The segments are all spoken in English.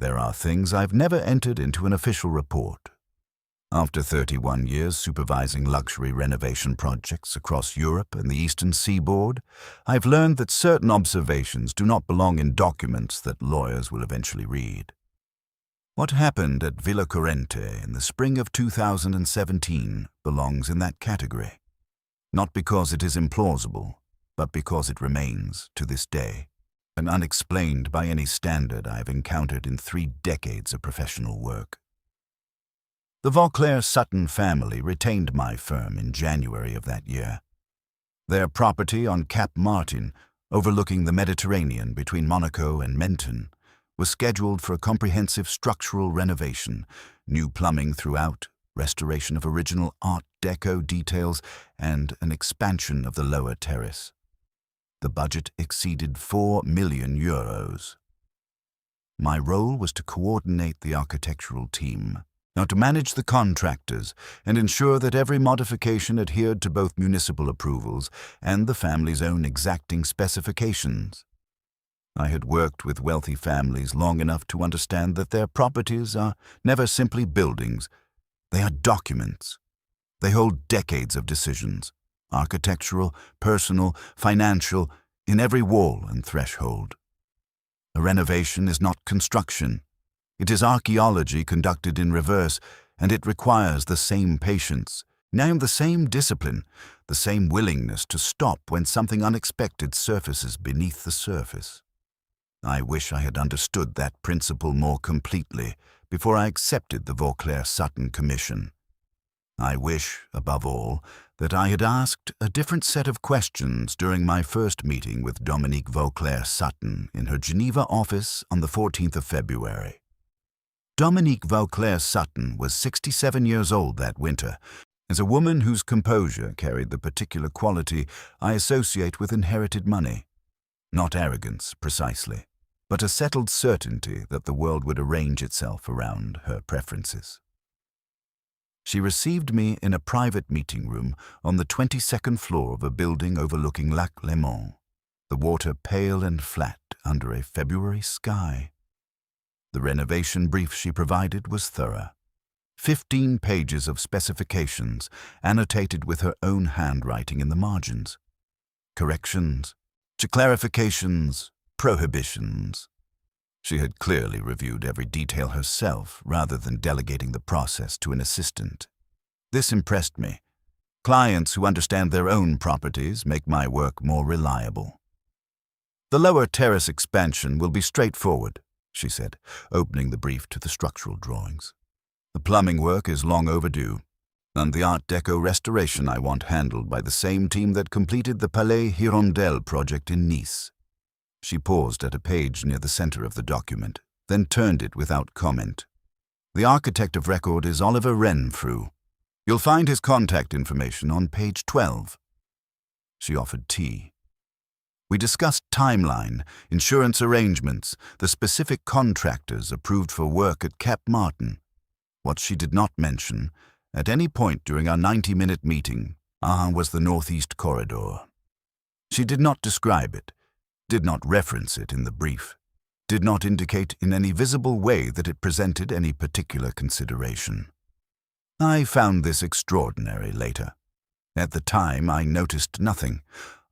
There are things I've never entered into an official report. After 31 years supervising luxury renovation projects across Europe and the Eastern Seaboard, I've learned that certain observations do not belong in documents that lawyers will eventually read. What happened at Villa Corrente in the spring of 2017 belongs in that category, not because it is implausible, but because it remains, to this day, and unexplained by any standard I have encountered in 3 decades of professional work. The Vauclair-Sutton family retained my firm in January of that year. Their property on Cap Martin, overlooking the Mediterranean between Monaco and Menton, was scheduled for a comprehensive structural renovation, new plumbing throughout, restoration of original Art Deco details, and an expansion of the lower terrace. The budget exceeded €4 million. My role was to coordinate the architectural team, now to manage the contractors and ensure that every modification adhered to both municipal approvals and the family's own exacting specifications. I had worked with wealthy families long enough to understand that their properties are never simply buildings. They are documents. They hold decades of decisions, architectural, personal, financial, in every wall and threshold. A renovation is not construction. It is archaeology conducted in reverse, and it requires the same patience, now the same discipline, the same willingness to stop when something unexpected surfaces beneath the surface. I wish I had understood that principle more completely before I accepted the Vauclair-Sutton commission. I wish, above all, that I had asked a different set of questions during my first meeting with Dominique Vauclair-Sutton in her Geneva office on the 14th of February. Dominique Vauclair-Sutton was 67 years old that winter, as a woman whose composure carried the particular quality I associate with inherited money. Not arrogance, precisely, but a settled certainty that the world would arrange itself around her preferences. She received me in a private meeting room on the 22nd floor of a building overlooking Lac Léman, the water pale and flat under a February sky. The renovation brief she provided was thorough. 15 pages of specifications, annotated with her own handwriting in the margins. Corrections, clarifications, prohibitions. She had clearly reviewed every detail herself rather than delegating the process to an assistant. This impressed me. Clients who understand their own properties make my work more reliable. The lower terrace expansion will be straightforward, she said, opening the brief to the structural drawings. The plumbing work is long overdue, and the Art Deco restoration I want handled by the same team that completed the Palais Hirondelle project in Nice. She paused at a page near the center of the document, then turned it without comment. The architect of record is Oliver Renfrew. You'll find his contact information on page 12. She offered tea. We discussed timeline, insurance arrangements, the specific contractors approved for work at Cap Martin. What she did not mention, at any point during our 90-minute meeting, was the Northeast Corridor. She did not describe it, did not reference it in the brief, did not indicate in any visible way that it presented any particular consideration. I found this extraordinary later. At the time, I noticed nothing.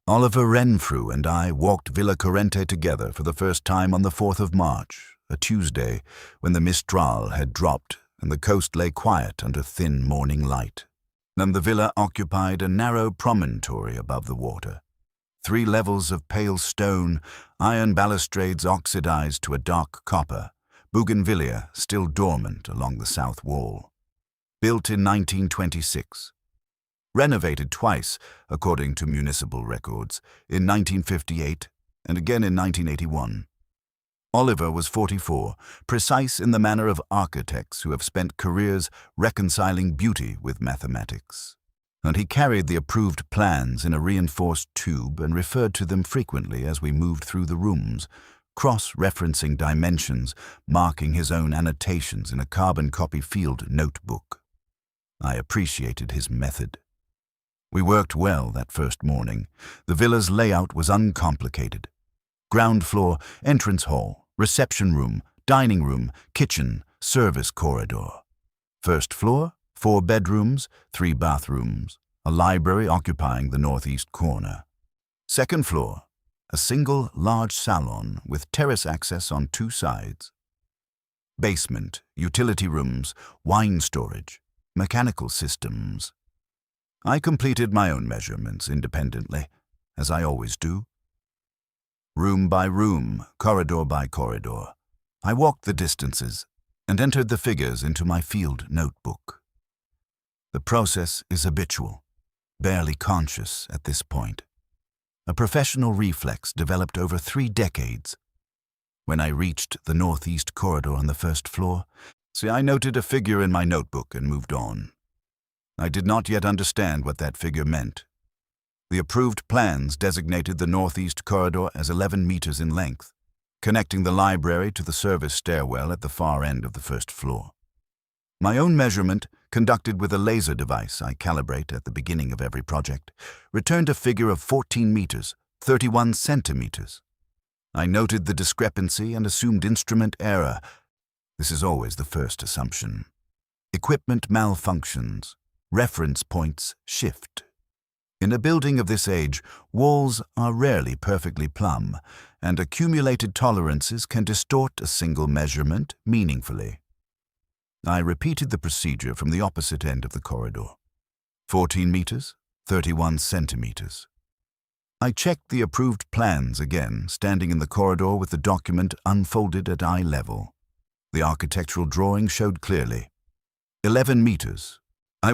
Oliver Renfrew and I walked Villa Corrente together for the first time on the 4th of March, a Tuesday, when the Mistral had dropped and the coast lay quiet under thin morning light. And the villa occupied a narrow promontory above the water. 3 levels of pale stone, iron balustrades oxidized to a dark copper, bougainvillea still dormant along the south wall. Built in 1926. Renovated twice, according to municipal records, in 1958 and again in 1981. Oliver was 44, precise in the manner of architects who have spent careers reconciling beauty with mathematics. And he carried the approved plans in a reinforced tube and referred to them frequently as we moved through the rooms, cross-referencing dimensions, marking his own annotations in a carbon copy field notebook. I appreciated his method. We worked well that first morning. The villa's layout was uncomplicated. Ground floor, entrance hall, reception room, dining room, kitchen, service corridor. First floor, 4 bedrooms, 3 bathrooms, a library occupying the northeast corner. Second floor, a single large salon with terrace access on 2 sides. Basement, utility rooms, wine storage, mechanical systems. I completed my own measurements independently, as I always do. Room by room, corridor by corridor, I walked the distances and entered the figures into my field notebook. The process is habitual, barely conscious at this point. A professional reflex developed over 3 decades. When I reached the northeast corridor on the first floor, I noted a figure in my notebook and moved on. I did not yet understand what that figure meant. The approved plans designated the northeast corridor as 11 meters in length, connecting the library to the service stairwell at the far end of the first floor. My own measurement, conducted with a laser device I calibrate at the beginning of every project, returned a figure of 14 meters, 31 centimeters. I noted the discrepancy and assumed instrument error. This is always the first assumption. Equipment malfunctions. Reference points shift. In a building of this age, walls are rarely perfectly plumb, and accumulated tolerances can distort a single measurement meaningfully. I repeated the procedure from the opposite end of the corridor. 14 meters, 31 centimeters. I checked the approved plans again, standing in the corridor with the document unfolded at eye level. The architectural drawing showed clearly. 11 meters.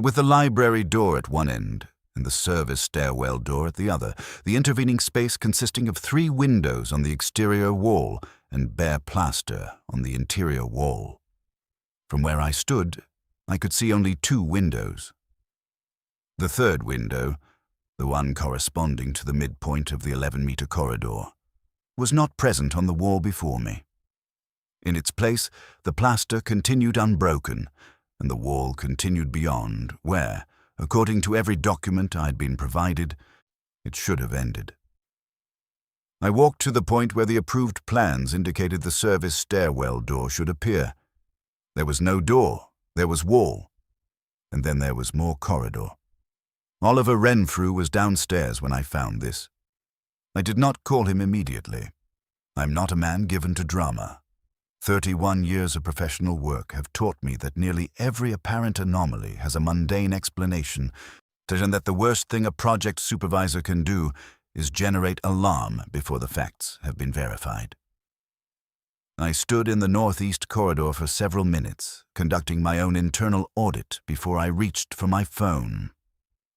With the library door at one end and the service stairwell door at the other, the intervening space consisting of 3 windows on the exterior wall and bare plaster on the interior wall. From where I stood, I could see only 2 windows. The third window, the one corresponding to the midpoint of the 11-meter corridor, was not present on the wall before me. In its place, the plaster continued unbroken, and the wall continued beyond, where, according to every document I had been provided, it should have ended. I walked to the point where the approved plans indicated the service stairwell door should appear. There was no door, there was wall, and then there was more corridor. Oliver Renfrew was downstairs when I found this. I did not call him immediately. I'm not a man given to drama. 31 years of professional work have taught me that nearly every apparent anomaly has a mundane explanation, and that the worst thing a project supervisor can do is generate alarm before the facts have been verified. I stood in the northeast corridor for several minutes, conducting my own internal audit before I reached for my phone.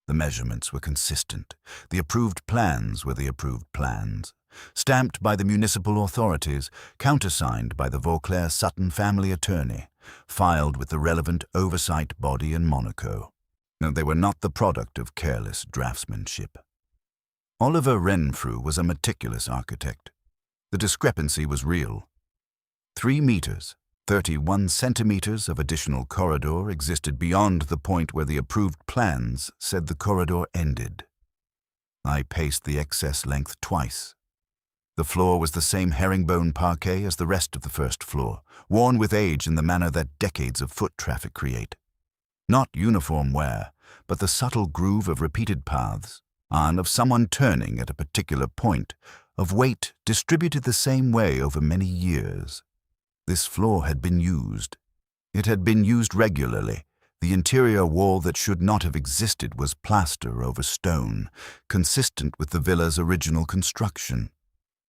The measurements were consistent. The approved plans were the approved plans, stamped by the municipal authorities, countersigned by the Vauclair Sutton family attorney, filed with the relevant oversight body in Monaco. They were not the product of careless draftsmanship. Oliver Renfrew was a meticulous architect. The discrepancy was real. 3 meters, 31 centimeters of additional corridor existed beyond the point where the approved plans said the corridor ended. I paced the excess length twice. The floor was the same herringbone parquet as the rest of the first floor, worn with age in the manner that decades of foot traffic create. Not uniform wear, but the subtle groove of repeated paths, and of someone turning at a particular point, of weight distributed the same way over many years. This floor had been used. It had been used regularly. The interior wall that should not have existed was plaster over stone, consistent with the villa's original construction.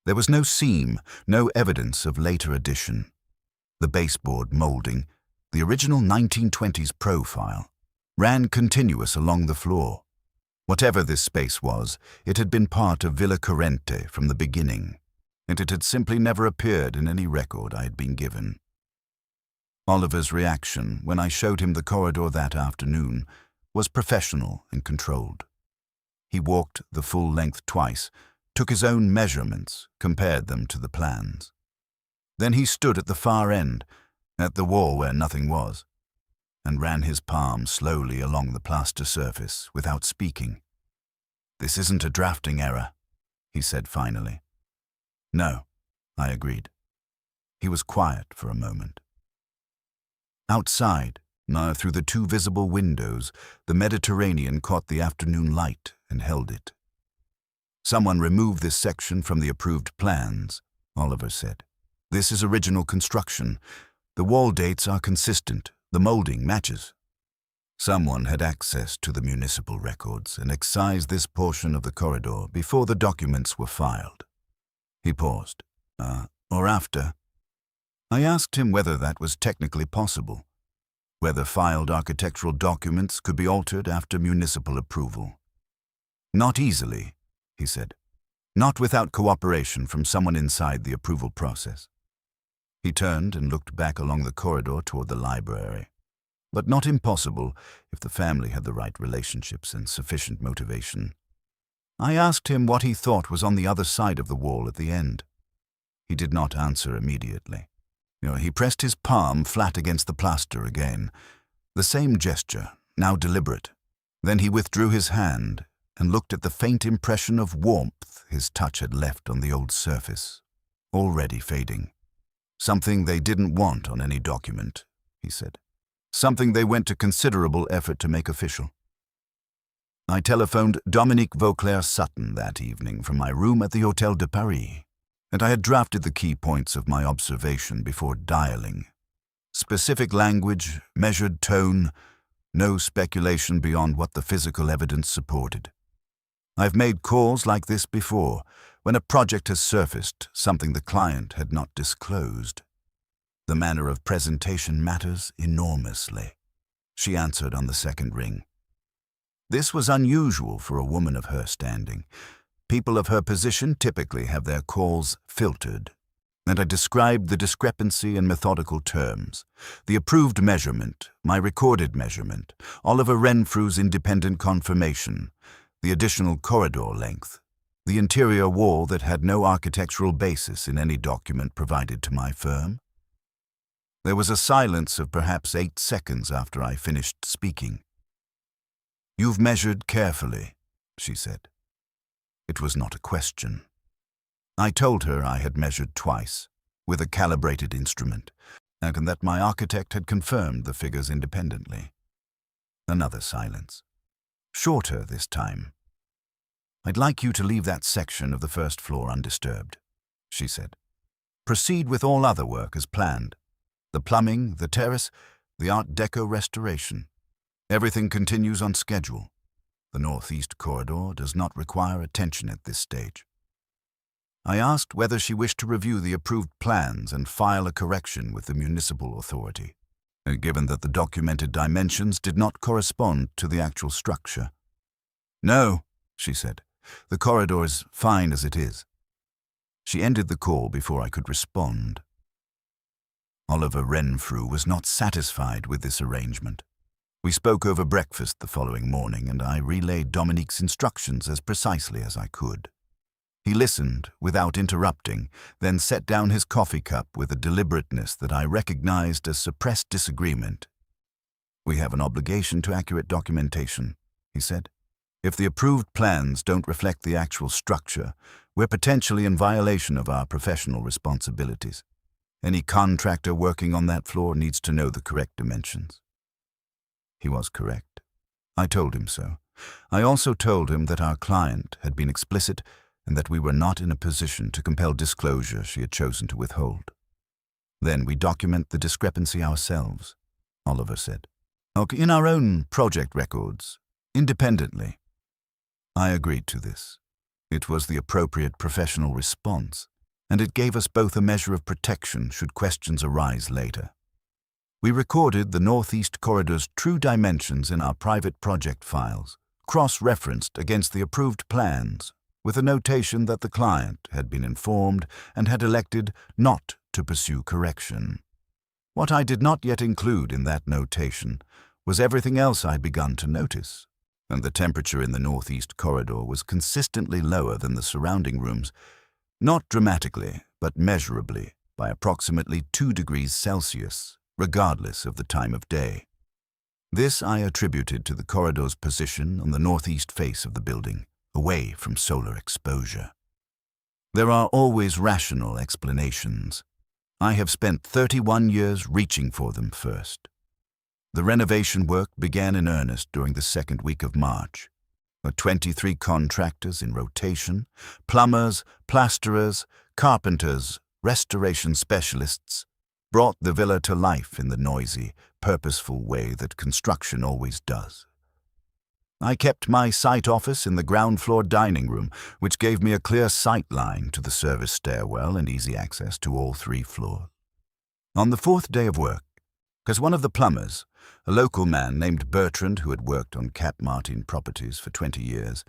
There was no seam, no evidence of later addition. The baseboard molding, the original 1920s profile, ran continuous along the floor. Whatever this space was, it had been part of Villa Corrente from the beginning, and it had simply never appeared in any record I had been given. Oliver's reaction when I showed him the corridor that afternoon was professional and controlled. He walked the full length twice, took his own measurements, compared them to the plans. Then he stood at the far end, at the wall where nothing was, and ran his palm slowly along the plaster surface without speaking. "This isn't a drafting error," he said finally. "No," I agreed. He was quiet for a moment. Outside, now through the two visible windows, the Mediterranean caught the afternoon light and held it. "Someone removed this section from the approved plans," Oliver said. "This is original construction. The wall dates are consistent. The molding matches." Someone had access to the municipal records and excised this portion of the corridor before the documents were filed. He paused. Or after. I asked him whether that was technically possible, whether filed architectural documents could be altered after municipal approval. "Not easily," he said. "Not without cooperation from someone inside the approval process." He turned and looked back along the corridor toward the library. But not impossible if the family had the right relationships and sufficient motivation. I asked him what he thought was on the other side of the wall at the end. He did not answer immediately. He pressed his palm flat against the plaster again. The same gesture, now deliberate. Then he withdrew his hand and looked at the faint impression of warmth his touch had left on the old surface, already fading. "Something they didn't want on any document," he said. "Something they went to considerable effort to make official." I telephoned Dominique Vauclair-Sutton that evening from my room at the Hôtel de Paris, and I had drafted the key points of my observation before dialing. Specific language, measured tone, no speculation beyond what the physical evidence supported. I've made calls like this before, when a project has surfaced, something the client had not disclosed. The manner of presentation matters enormously. She answered on the second ring. This was unusual for a woman of her standing. People of her position typically have their calls filtered, and I described the discrepancy in methodical terms. The approved measurement, my recorded measurement, Oliver Renfrew's independent confirmation, the additional corridor length, the interior wall that had no architectural basis in any document provided to my firm. There was a silence of perhaps 8 seconds after I finished speaking. "You've measured carefully," she said. It was not a question. I told her I had measured twice, with a calibrated instrument, and that my architect had confirmed the figures independently. Another silence. Shorter this time. "I'd like you to leave that section of the first floor undisturbed," she said. "Proceed with all other work as planned. The plumbing, the terrace, the Art Deco restoration. Everything continues on schedule. The northeast corridor does not require attention at this stage." I asked whether she wished to review the approved plans and file a correction with the municipal authority, given that the documented dimensions did not correspond to the actual structure. "No," she said. "The corridor is fine as it is." She ended the call before I could respond. Oliver Renfrew was not satisfied with this arrangement. We spoke over breakfast the following morning, and I relayed Dominique's instructions as precisely as I could. He listened without interrupting, then set down his coffee cup with a deliberateness that I recognized as suppressed disagreement. "We have an obligation to accurate documentation," he said. "If the approved plans don't reflect the actual structure, we're potentially in violation of our professional responsibilities. Any contractor working on that floor needs to know the correct dimensions." He was correct. I told him so. I also told him that our client had been explicit and that we were not in a position to compel disclosure she had chosen to withhold. "Then we document the discrepancy ourselves," Oliver said. "In our own project records, independently." I agreed to this. It was the appropriate professional response, and it gave us both a measure of protection should questions arise later. We recorded the northeast corridor's true dimensions in our private project files, cross-referenced against the approved plans, with a notation that the client had been informed and had elected not to pursue correction. What I did not yet include in that notation was everything else I had begun to notice, and the temperature in the northeast corridor was consistently lower than the surrounding rooms, not dramatically, but measurably, by approximately 2 degrees Celsius, regardless of the time of day. This I attributed to the corridor's position on the northeast face of the building, away from solar exposure. There are always rational explanations. I have spent 31 years reaching for them first. The renovation work began in earnest during the second week of March. 23 contractors in rotation, plumbers, plasterers, carpenters, restoration specialists, brought the villa to life in the noisy, purposeful way that construction always does. I kept my site office in the ground floor dining room, which gave me a clear sight line to the service stairwell and easy access to all 3 floors. On the 4th day of work, because one of the plumbers, a local man named Bertrand who had worked on Cap Martin properties for 20 years,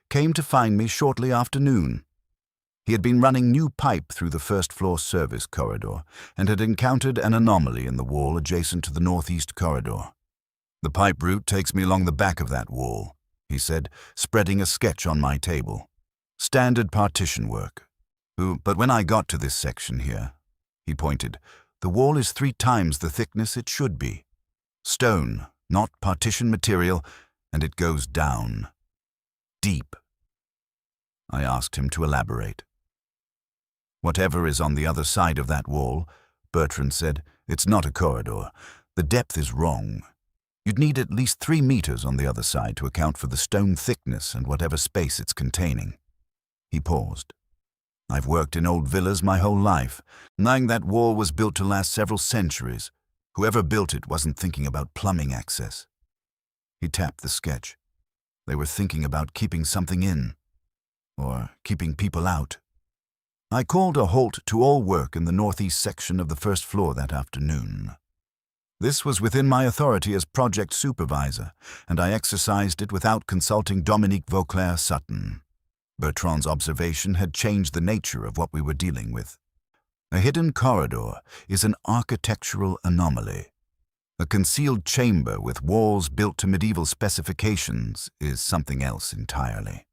came to find me shortly after noon. He had been running new pipe through the first-floor service corridor and had encountered an anomaly in the wall adjacent to the northeast corridor. "The pipe route takes me along the back of that wall," he said, spreading a sketch on my table. "Standard partition work. But when I got to this section here," he pointed, "the wall is 3 times the thickness it should be. Stone, not partition material, and it goes down. Deep." I asked him to elaborate. "Whatever is on the other side of that wall," Bertrand said, "it's not a corridor. The depth is wrong. You'd need at least 3 meters on the other side to account for the stone thickness and whatever space it's containing." He paused. "I've worked in old villas my whole life, knowing that wall was built to last several centuries. Whoever built it wasn't thinking about plumbing access." He tapped the sketch. "They were thinking about keeping something in, or keeping people out." I called a halt to all work in the northeast section of the first floor that afternoon. This was within my authority as project supervisor, and I exercised it without consulting Dominique Vauclair-Sutton. Bertrand's observation had changed the nature of what we were dealing with. A hidden corridor is an architectural anomaly. A concealed chamber with walls built to medieval specifications is something else entirely.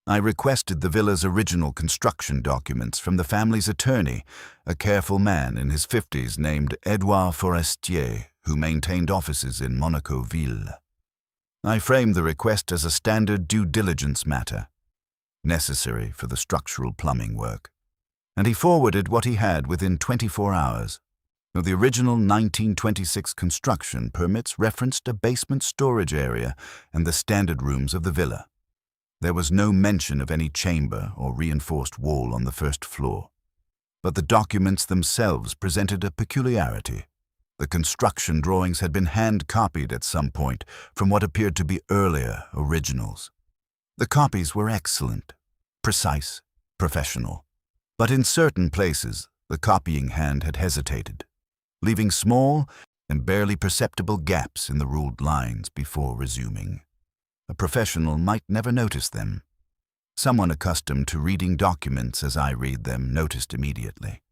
I requested the villa's original construction documents from the family's attorney, a careful man in his 50s named Edouard Forestier, who maintained offices in Monaco ville. I framed the request as a standard due diligence matter, necessary for the structural plumbing work, and he forwarded what he had within 24 hours. The original 1926 construction permits referenced a basement storage area and the standard rooms of the villa. There was no mention of any chamber or reinforced wall on the first floor. But the documents themselves presented a peculiarity. The construction drawings had been hand-copied at some point from what appeared to be earlier originals. The copies were excellent, precise, professional. But in certain places, the copying hand had hesitated, leaving small and barely perceptible gaps in the ruled lines before resuming. A professional might never notice them. Someone accustomed to reading documents as I read them noticed immediately.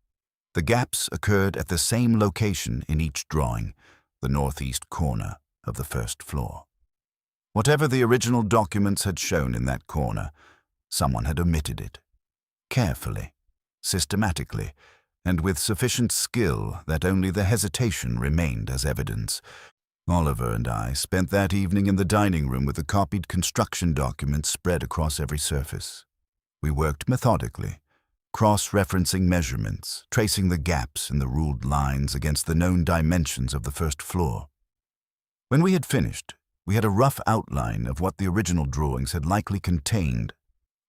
The gaps occurred at the same location in each drawing, the northeast corner of the first floor. Whatever the original documents had shown in that corner, someone had omitted it. Carefully, systematically, and with sufficient skill that only the hesitation remained as evidence. Oliver and I spent that evening in the dining room with the copied construction documents spread across every surface. We worked methodically, cross-referencing measurements, tracing the gaps in the ruled lines against the known dimensions of the first floor. When we had finished, we had a rough outline of what the original drawings had likely contained: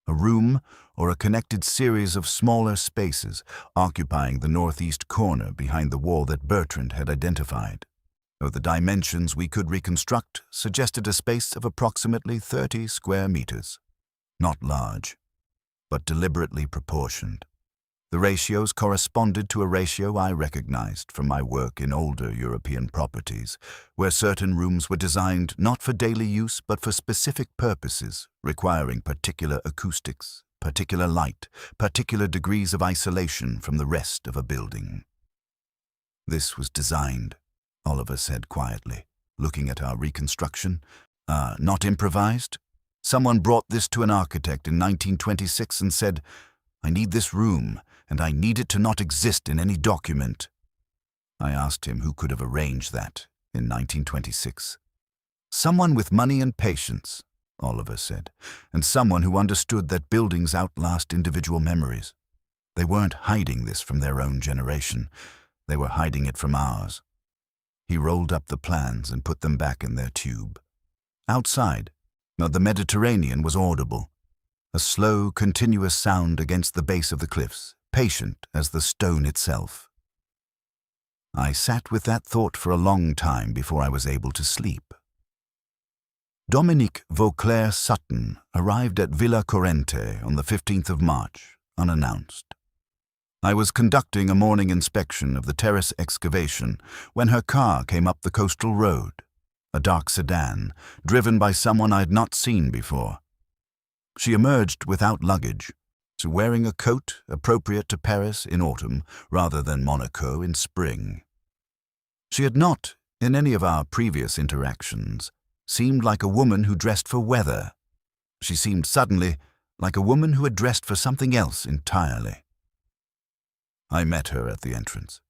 a room or a connected series of smaller spaces occupying the northeast corner behind the wall that Bertrand had identified. The dimensions we could reconstruct suggested a space of approximately 30 square meters. Not large, but deliberately proportioned. The ratios corresponded to a ratio I recognized from my work in older European properties, where certain rooms were designed not for daily use but for specific purposes, requiring particular acoustics, particular light, particular degrees of isolation from the rest of a building. "This was designed," Oliver said quietly, looking at our reconstruction. "Not improvised? Someone brought this to an architect in 1926 and said, 'I need this room, and I need it to not exist in any document.'" I asked him who could have arranged that in 1926. "Someone with money and patience," Oliver said, "and someone who understood that buildings outlast individual memories. They weren't hiding this from their own generation. They were hiding it from ours. He rolled up the plans and put them back in their tube. Outside, the Mediterranean was audible, a slow, continuous sound against the base of the cliffs, patient as the stone itself. I sat with that thought for a long time before I was able to sleep. Dominique Vauclair Sutton arrived at Villa Corrente on the 15th of March, unannounced. I was conducting a morning inspection of the terrace excavation when her car came up the coastal road, a dark sedan, driven by someone I had not seen before. She emerged without luggage, wearing a coat appropriate to Paris in autumn rather than Monaco in spring. She had not, in any of our previous interactions, seemed like a woman who dressed for weather. She seemed suddenly like a woman who had dressed for something else entirely. I met her at the entrance.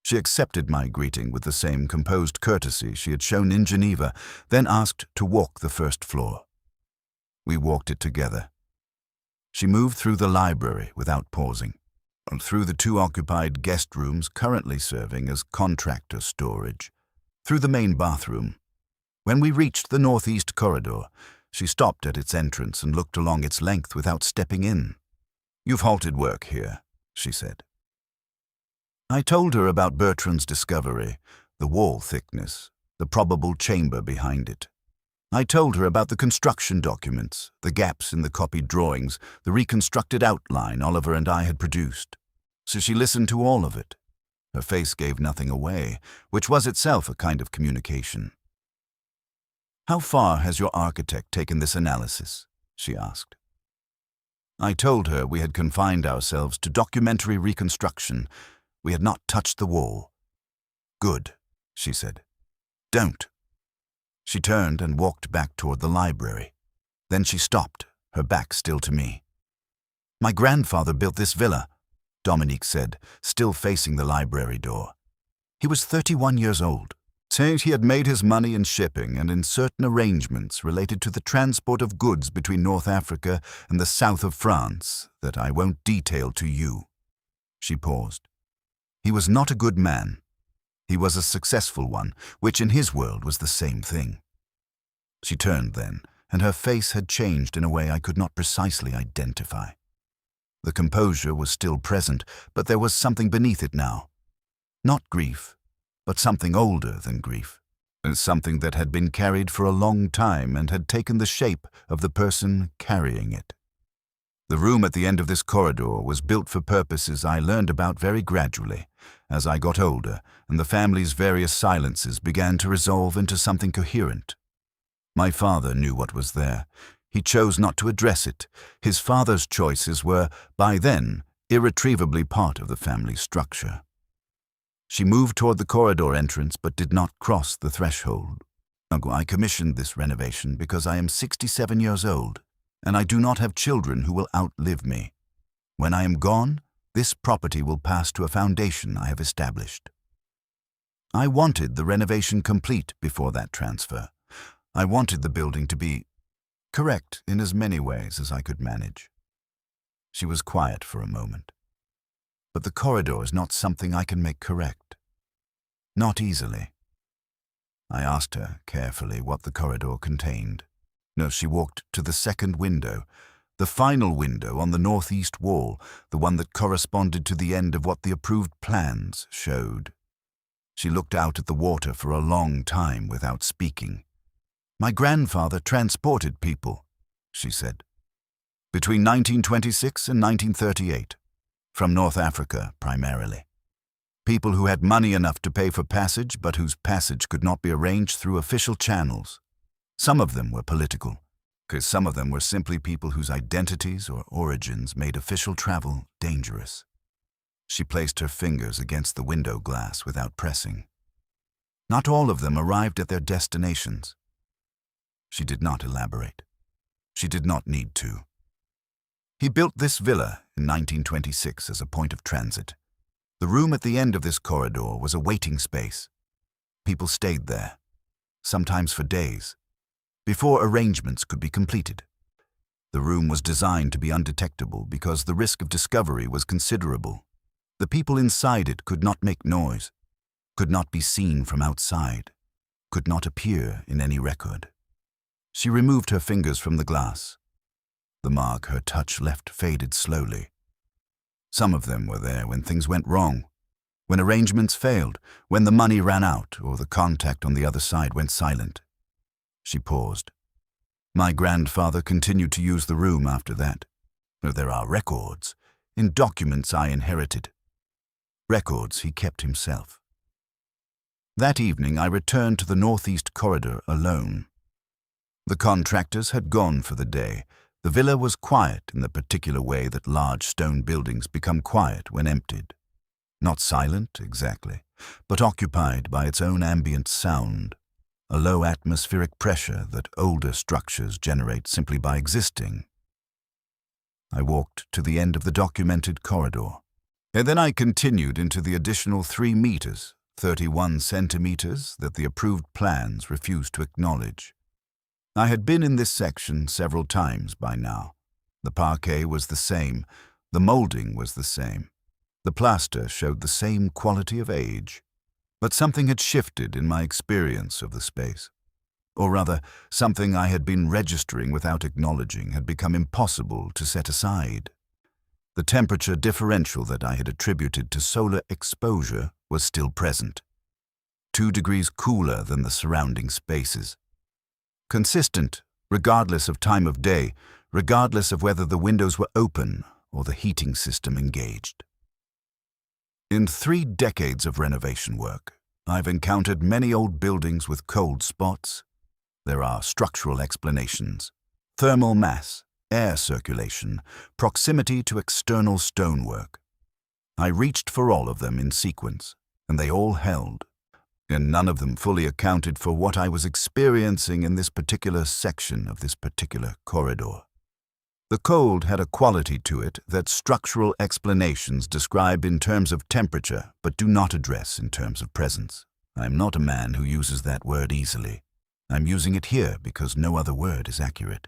She accepted my greeting with the same composed courtesy she had shown in Geneva, then asked to walk the first floor. We walked it together. She moved through the library without pausing, and through the 2 occupied guest rooms currently serving as contractor storage, through the main bathroom. When we reached the northeast corridor, she stopped at its entrance and looked along its length without stepping in. "You've halted work here," she said. I told her about Bertrand's discovery, the wall thickness, the probable chamber behind it. I told her about the construction documents, the gaps in the copied drawings, the reconstructed outline Oliver and I had produced. So she listened to all of it. Her face gave nothing away, which was itself a kind of communication. "How far has your architect taken this analysis?" she asked. I told her we had confined ourselves to documentary reconstruction. We had not touched the wall. "Good," she said. "Don't." She turned and walked back toward the library. Then she stopped, her back still to me. "My grandfather built this villa," Dominique said, still facing the library door. "He was 31 years old. Saying he had made his money in shipping and in certain arrangements related to the transport of goods between North Africa and the south of France that I won't detail to you." She paused. "He was not a good man. He was a successful one, which in his world was the same thing." She turned then, and her face had changed in a way I could not precisely identify. The composure was still present, but there was something beneath it now. Not grief, but something older than grief, something that had been carried for a long time and had taken the shape of the person carrying it. The room at the end of this corridor was built for purposes I learned about very gradually, as I got older and the family's various silences began to resolve into something coherent. My father knew what was there. He chose not to address it. His father's choices were, by then, irretrievably part of the family structure. She moved toward the corridor entrance but did not cross the threshold. "I commissioned this renovation because I am 67 years old, and I do not have children who will outlive me. When I am gone, this property will pass to a foundation I have established." I wanted the renovation complete before that transfer. I wanted the building to be correct in as many ways as I could manage. She was quiet for a moment. "But the corridor is not something I can make correct. Not easily." I asked her carefully what the corridor contained. No, she walked to the second window, the final window on the northeast wall, the one that corresponded to the end of what the approved plans showed. She looked out at the water for a long time without speaking. "My grandfather transported people," she said, "between 1926 and 1938, from North Africa primarily. People who had money enough to pay for passage, but whose passage could not be arranged through official channels. Some of them were political, because some of them were simply people whose identities or origins made official travel dangerous." She placed her fingers against the window glass without pressing. "Not all of them arrived at their destinations." She did not elaborate. She did not need to. "He built this villa in 1926 as a point of transit. The room at the end of this corridor was a waiting space. People stayed there, sometimes for days, before arrangements could be completed. The room was designed to be undetectable because the risk of discovery was considerable. The people inside it could not make noise, could not be seen from outside, could not appear in any record. She removed her fingers from the glass. The mark her touch left faded slowly. Some of them were there when things went wrong, when arrangements failed, when the money ran out or the contact on the other side went silent. She paused. My grandfather continued to use the room after that. There are records, in documents I inherited. Records he kept himself. That evening I returned to the northeast corridor alone. The contractors had gone for the day. The villa was quiet in the particular way that large stone buildings become quiet when emptied. Not silent, exactly, but occupied by its own ambient sound, a low atmospheric pressure that older structures generate simply by existing. I walked to the end of the documented corridor, and then I continued into the additional 3 meters, 31 centimeters, that the approved plans refused to acknowledge. I had been in this section several times by now. The parquet was the same, the molding was the same. The plaster showed the same quality of age, but something had shifted in my experience of the space. Or rather, something I had been registering without acknowledging had become impossible to set aside. The temperature differential that I had attributed to solar exposure was still present, 2 degrees cooler than the surrounding spaces. Consistent, regardless of time of day, regardless of whether the windows were open or the heating system engaged. In 3 decades of renovation work, I've encountered many old buildings with cold spots. There are structural explanations: thermal mass, air circulation, proximity to external stonework. I reached for all of them in sequence, and they all held, and none of them fully accounted for what I was experiencing in this particular section of this particular corridor. The cold had a quality to it that structural explanations describe in terms of temperature but do not address in terms of presence. I'm not a man who uses that word easily. I'm using it here because no other word is accurate.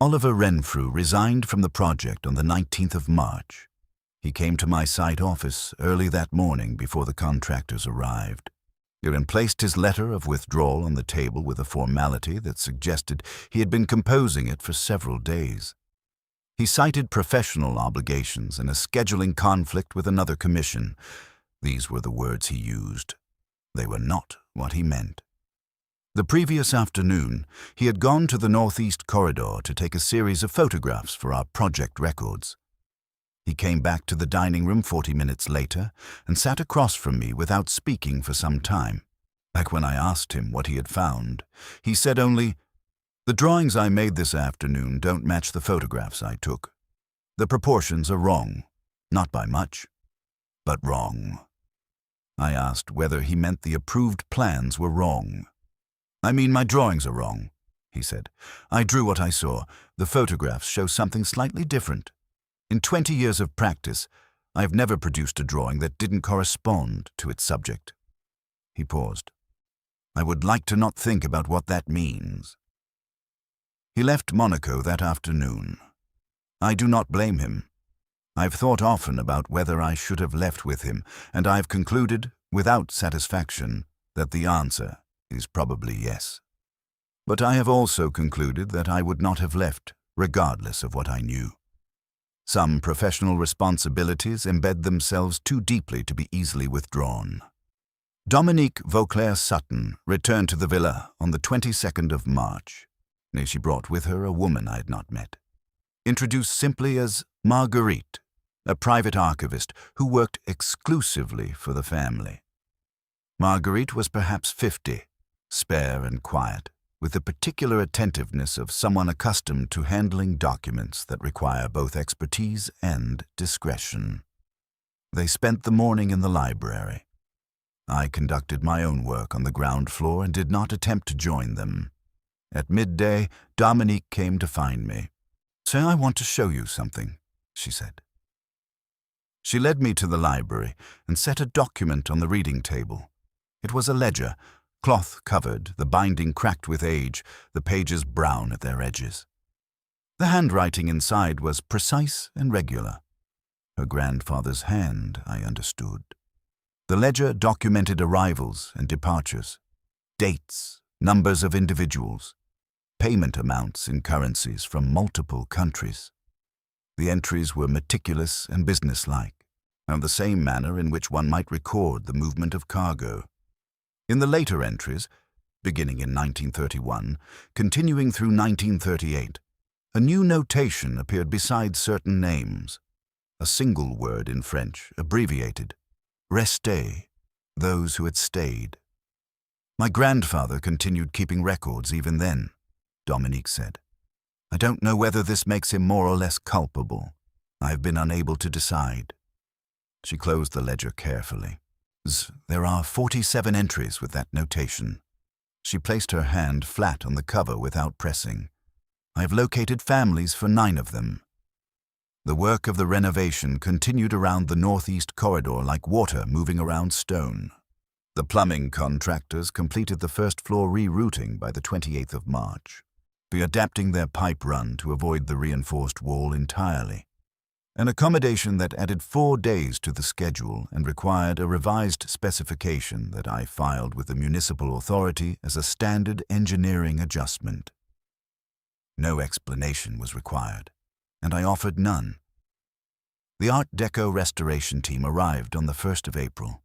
Oliver Renfrew resigned from the project on the 19th of March. He came to my site office early that morning before the contractors arrived. He had placed his letter of withdrawal on the table with a formality that suggested he had been composing it for several days. He cited professional obligations and a scheduling conflict with another commission. These were the words he used. They were not what he meant. The previous afternoon, he had gone to the northeast corridor to take a series of photographs for our project records. He came back to the dining room 40 minutes later and sat across from me without speaking for some time. Like when I asked him what he had found, he said only, "The drawings I made this afternoon don't match the photographs I took. The proportions are wrong, not by much, but wrong." I asked whether he meant the approved plans were wrong. "I mean my drawings are wrong," he said. "I drew what I saw. The photographs show something slightly different. In 20 years of practice, I have never produced a drawing that didn't correspond to its subject." He paused. "I would like to not think about what that means." He left Monaco that afternoon. I do not blame him. I've thought often about whether I should have left with him, and I've concluded, without satisfaction, that the answer is probably yes. But I have also concluded that I would not have left, regardless of what I knew. Some professional responsibilities embed themselves too deeply to be easily withdrawn. Dominique Vauclair-Sutton returned to the villa on the 22nd of March. She brought with her a woman I had not met. Introduced simply as Marguerite, a private archivist who worked exclusively for the family. Marguerite was perhaps 50, spare and quiet, with the particular attentiveness of someone accustomed to handling documents that require both expertise and discretion. They spent the morning in the library. I conducted my own work on the ground floor and did not attempt to join them. At midday, Dominique came to find me. "Say, I want to show you something," she said. She led me to the library and set a document on the reading table. It was a ledger, cloth-covered, the binding cracked with age, the pages brown at their edges. The handwriting inside was precise and regular. Her grandfather's hand, I understood. The ledger documented arrivals and departures, dates, numbers of individuals, payment amounts in currencies from multiple countries. The entries were meticulous and businesslike, and the same manner in which one might record the movement of cargo. In the later entries, beginning in 1931, continuing through 1938, a new notation appeared beside certain names. A single word in French, abbreviated, restés, those who had stayed. My grandfather continued keeping records even then, Dominique said. I don't know whether this makes him more or less culpable. I have been unable to decide. She closed the ledger carefully. There are 47 entries with that notation. She placed her hand flat on the cover without pressing. I have located families for 9 of them. The work of the renovation continued around the northeast corridor like water moving around stone. The plumbing contractors completed the first floor rerouting by the 28th of March, adapting their pipe run to avoid the reinforced wall entirely. An accommodation that added 4 days to the schedule and required a revised specification that I filed with the municipal authority as a standard engineering adjustment. No explanation was required, and I offered none. The Art Deco restoration team arrived on the 1st of April,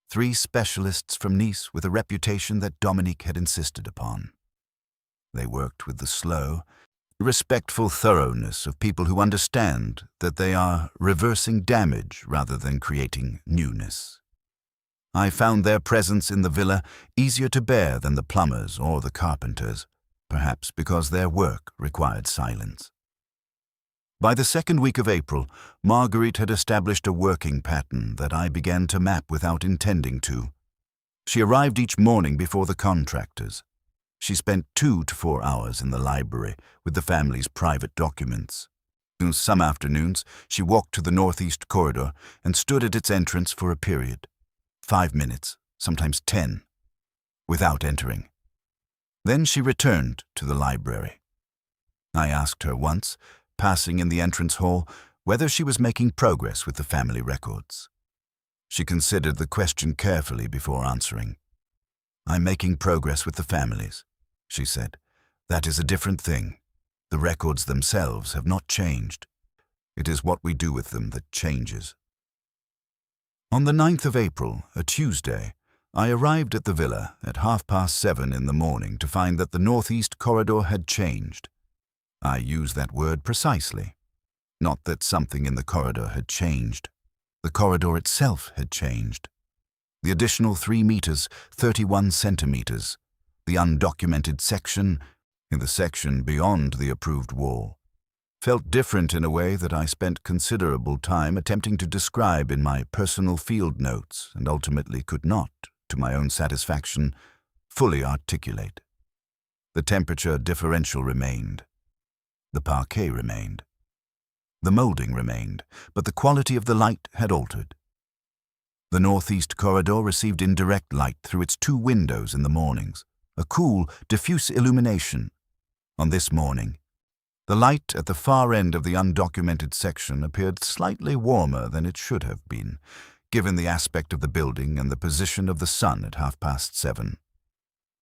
3 specialists from Nice with a reputation that Dominique had insisted upon. They worked with the slow, respectful thoroughness of people who understand that they are reversing damage rather than creating newness. I found their presence in the villa easier to bear than the plumbers or the carpenters, perhaps because their work required silence. By the 2nd week of April, Marguerite had established a working pattern that I began to map without intending to. She arrived each morning before the contractors. She spent 2 to 4 hours in the library with the family's private documents. Some afternoons, she walked to the northeast corridor and stood at its entrance for a period, 5 minutes, sometimes 10, without entering. Then she returned to the library. I asked her once, passing in the entrance hall, whether she was making progress with the family records. She considered the question carefully before answering. I'm making progress with the families, she said. That is a different thing. The records themselves have not changed. It is what we do with them that changes. On the 9th of April, a Tuesday, I arrived at the villa at 7:30 in the morning to find that the northeast corridor had changed. I use that word precisely. Not that something in the corridor had changed. The corridor itself had changed. The additional 3 meters, 31 centimeters, the undocumented section, in the section beyond the approved wall, felt different in a way that I spent considerable time attempting to describe in my personal field notes and ultimately could not, to my own satisfaction, fully articulate. The temperature differential remained. The parquet remained. The molding remained, but the quality of the light had altered. The northeast corridor received indirect light through its 2 windows in the mornings, a cool, diffuse illumination. On this morning, the light at the far end of the undocumented section appeared slightly warmer than it should have been, given the aspect of the building and the position of the sun at 7:30.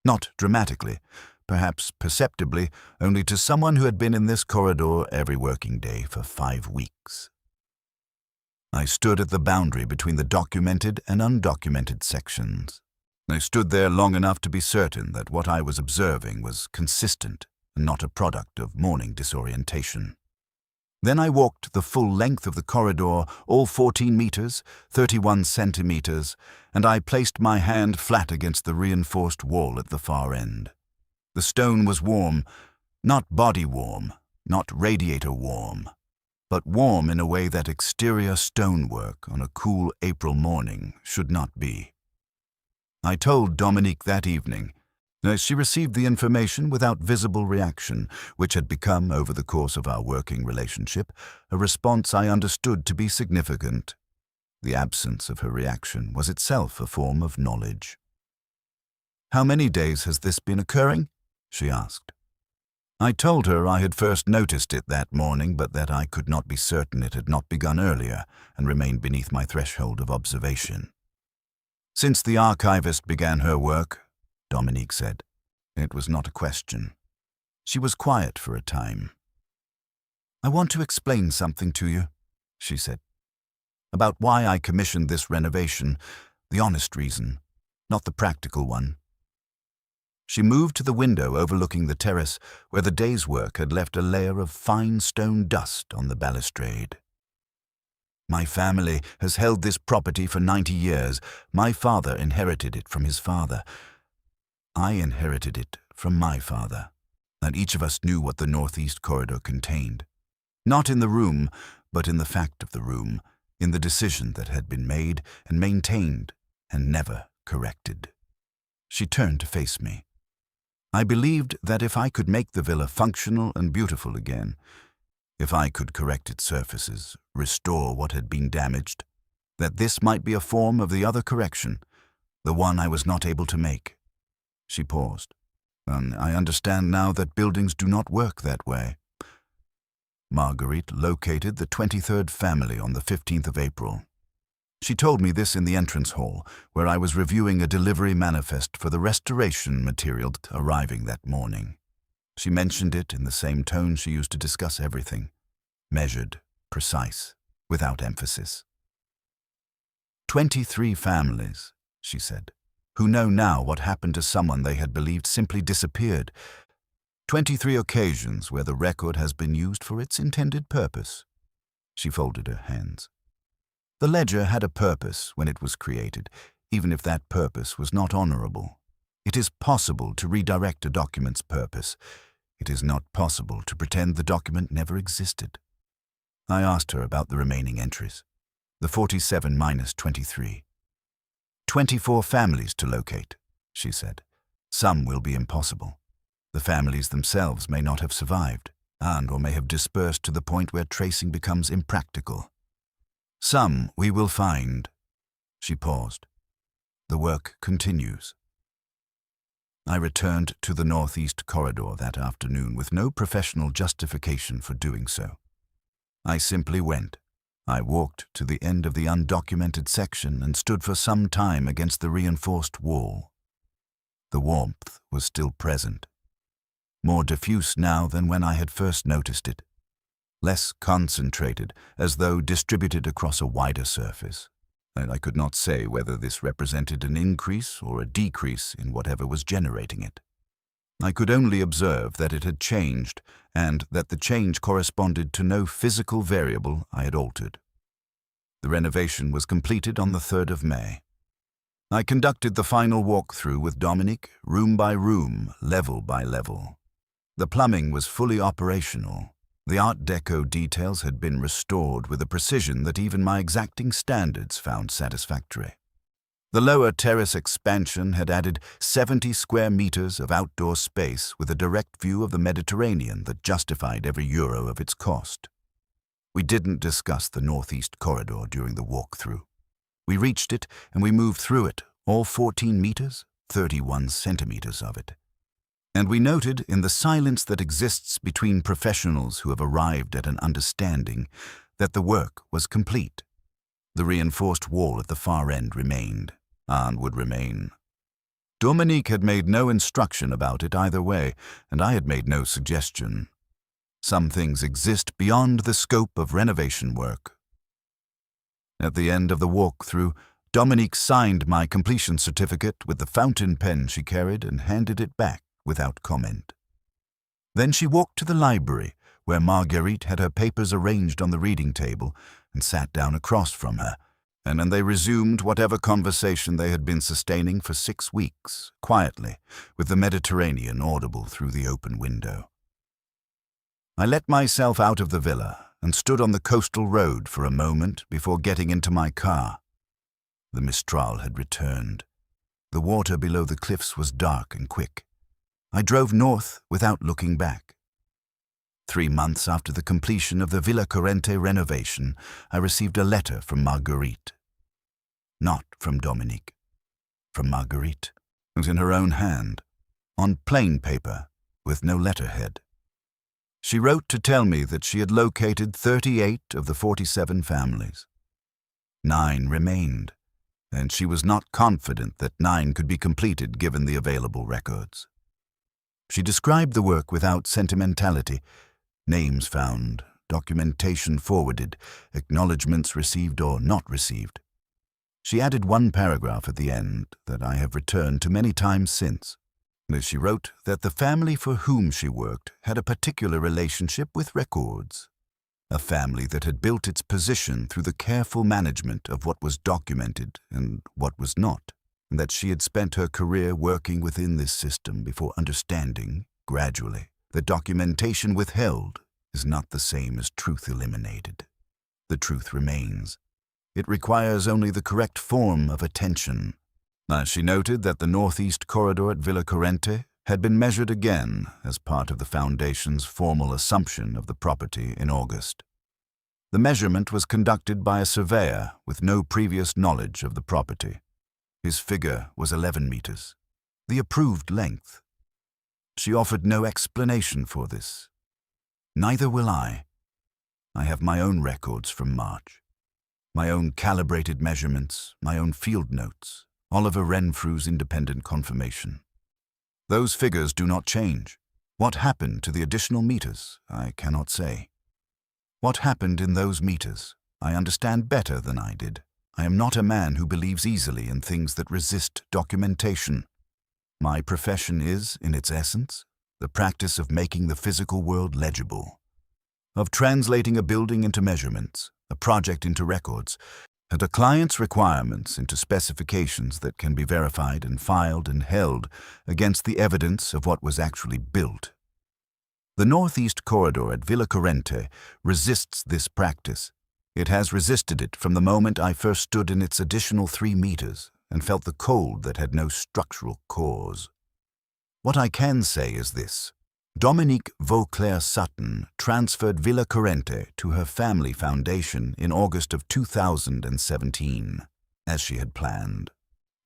Not dramatically, perhaps perceptibly, only to someone who had been in this corridor every working day for 5 weeks. I stood at the boundary between the documented and undocumented sections. I stood there long enough to be certain that what I was observing was consistent and not a product of morning disorientation. Then I walked the full length of the corridor, all 14 meters, 31 centimeters, and I placed my hand flat against the reinforced wall at the far end. The stone was warm, not body warm, not radiator warm, but warm in a way that exterior stonework on a cool April morning should not be. I told Dominique that evening. She received the information without visible reaction, which had become, over the course of our working relationship, a response I understood to be significant. The absence of her reaction was itself a form of knowledge. "How many days has this been occurring?" she asked. I told her I had first noticed it that morning, but that I could not be certain it had not begun earlier and remained beneath my threshold of observation. Since the archivist began her work, Dominique said, it was not a question. She was quiet for a time. I want to explain something to you, she said, about why I commissioned this renovation, the honest reason, not the practical one. She moved to the window overlooking the terrace where the day's work had left a layer of fine stone dust on the balustrade. My family has held this property for 90 years. My father inherited it from his father. I inherited it from my father, and each of us knew what the northeast corridor contained. Not in the room, but in the fact of the room, in the decision that had been made and maintained and never corrected. She turned to face me. I believed that if I could make the villa functional and beautiful again, if I could correct its surfaces, restore what had been damaged, that this might be a form of the other correction, the one I was not able to make. She paused. I understand now that buildings do not work that way. Marguerite located the 23rd family on the 15th of April. She told me this in the entrance hall, where I was reviewing a delivery manifest for the restoration material arriving that morning. She mentioned it in the same tone she used to discuss everything, measured, precise, without emphasis. 23 families, she said, who know now what happened to someone they had believed simply disappeared. 23 occasions where the record has been used for its intended purpose. She folded her hands. The ledger had a purpose when it was created, even if that purpose was not honorable. It is possible to redirect a document's purpose. It is not possible to pretend the document never existed. I asked her about the remaining entries, the 47 minus 23. 24 families to locate, she said. Some will be impossible. The families themselves may not have survived, or may have dispersed to the point where tracing becomes impractical. Some we will find. She paused. The work continues. I returned to the northeast corridor that afternoon with no professional justification for doing so. I simply went. I walked to the end of the undocumented section and stood for some time against the reinforced wall. The warmth was still present, more diffuse now than when I had first noticed it, less concentrated, as though distributed across a wider surface, and I could not say whether this represented an increase or a decrease in whatever was generating it. I could only observe that it had changed, and that the change corresponded to no physical variable I had altered. The renovation was completed on the 3rd of May. I conducted the final walkthrough with Dominique, room by room, level by level. The plumbing was fully operational. The Art Deco details had been restored with a precision that even my exacting standards found satisfactory. The lower terrace expansion had added 70 square meters of outdoor space with a direct view of the Mediterranean that justified every euro of its cost. We didn't discuss the northeast corridor during the walkthrough. We reached it and we moved through it, all 14 meters, 31 centimeters of it. And we noted in the silence that exists between professionals who have arrived at an understanding that the work was complete. The reinforced wall at the far end remained, and would remain. Dominique had made no instruction about it either way, and I had made no suggestion. Some things exist beyond the scope of renovation work. At the end of the walkthrough, Dominique signed my completion certificate with the fountain pen she carried and handed it back without comment. Then she walked to the library, where Marguerite had her papers arranged on the reading table, and sat down across from her, and then they resumed whatever conversation they had been sustaining for 6 weeks, quietly, with the Mediterranean audible through the open window. I let myself out of the villa and stood on the coastal road for a moment before getting into my car. The Mistral had returned. The water below the cliffs was dark and quick. I drove north without looking back. 3 months after the completion of the Villa Corrente renovation, I received a letter from Marguerite. Not from Dominique. From Marguerite. It was in her own hand, on plain paper, with no letterhead. She wrote to tell me that she had located 38 of the 47 families. 9 remained, and she was not confident that 9 could be completed given the available records. She described the work without sentimentality: names found, documentation forwarded, acknowledgements received or not received. She added one paragraph at the end that I have returned to many times since. She wrote that the family for whom she worked had a particular relationship with records, a family that had built its position through the careful management of what was documented and what was not, and that she had spent her career working within this system before understanding, gradually, that documentation withheld is not the same as truth eliminated. The truth remains. It requires only the correct form of attention. She noted that the northeast corridor at Villa Corrente had been measured again as part of the Foundation's formal assumption of the property in August. The measurement was conducted by a surveyor with no previous knowledge of the property. His figure was 11 meters, the approved length. She offered no explanation for this. Neither will I. I have my own records from March, my own calibrated measurements, my own field notes, Oliver Renfrew's independent confirmation. Those figures do not change. What happened to the additional meters, I cannot say. What happened in those meters, I understand better than I did. I am not a man who believes easily in things that resist documentation. My profession is, in its essence, the practice of making the physical world legible, of translating a building into measurements, a project into records, and a client's requirements into specifications that can be verified and filed and held against the evidence of what was actually built. The northeast corridor at Villa Corrente resists this practice. It has resisted it from the moment I first stood in its additional 3 meters and felt the cold that had no structural cause. What I can say is this: Dominique Vauclair-Sutton transferred Villa Corrente to her family foundation in August of 2017, as she had planned.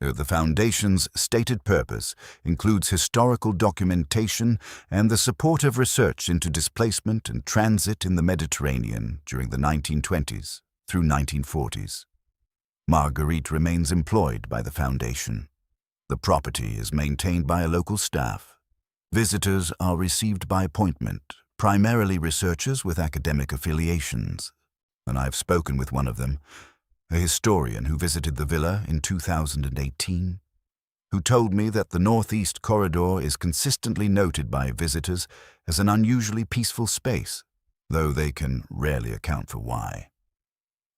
The foundation's stated purpose includes historical documentation and the support of research into displacement and transit in the Mediterranean during the 1920s through 1940s. Marguerite remains employed by the foundation. The property is maintained by a local staff. Visitors are received by appointment, primarily researchers with academic affiliations. And I've spoken with one of them, a historian who visited the villa in 2018, who told me that the northeast corridor is consistently noted by visitors as an unusually peaceful space, though they can rarely account for why.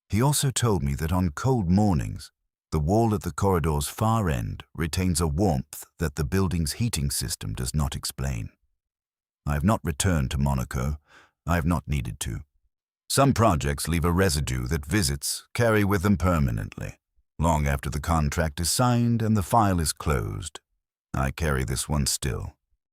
He also told me that on cold mornings, the wall at the corridor's far end retains a warmth that the building's heating system does not explain. I have not returned to Monaco. I have not needed to. Some projects leave a residue that visits carry with them permanently, long after the contract is signed and the file is closed. I carry this one still.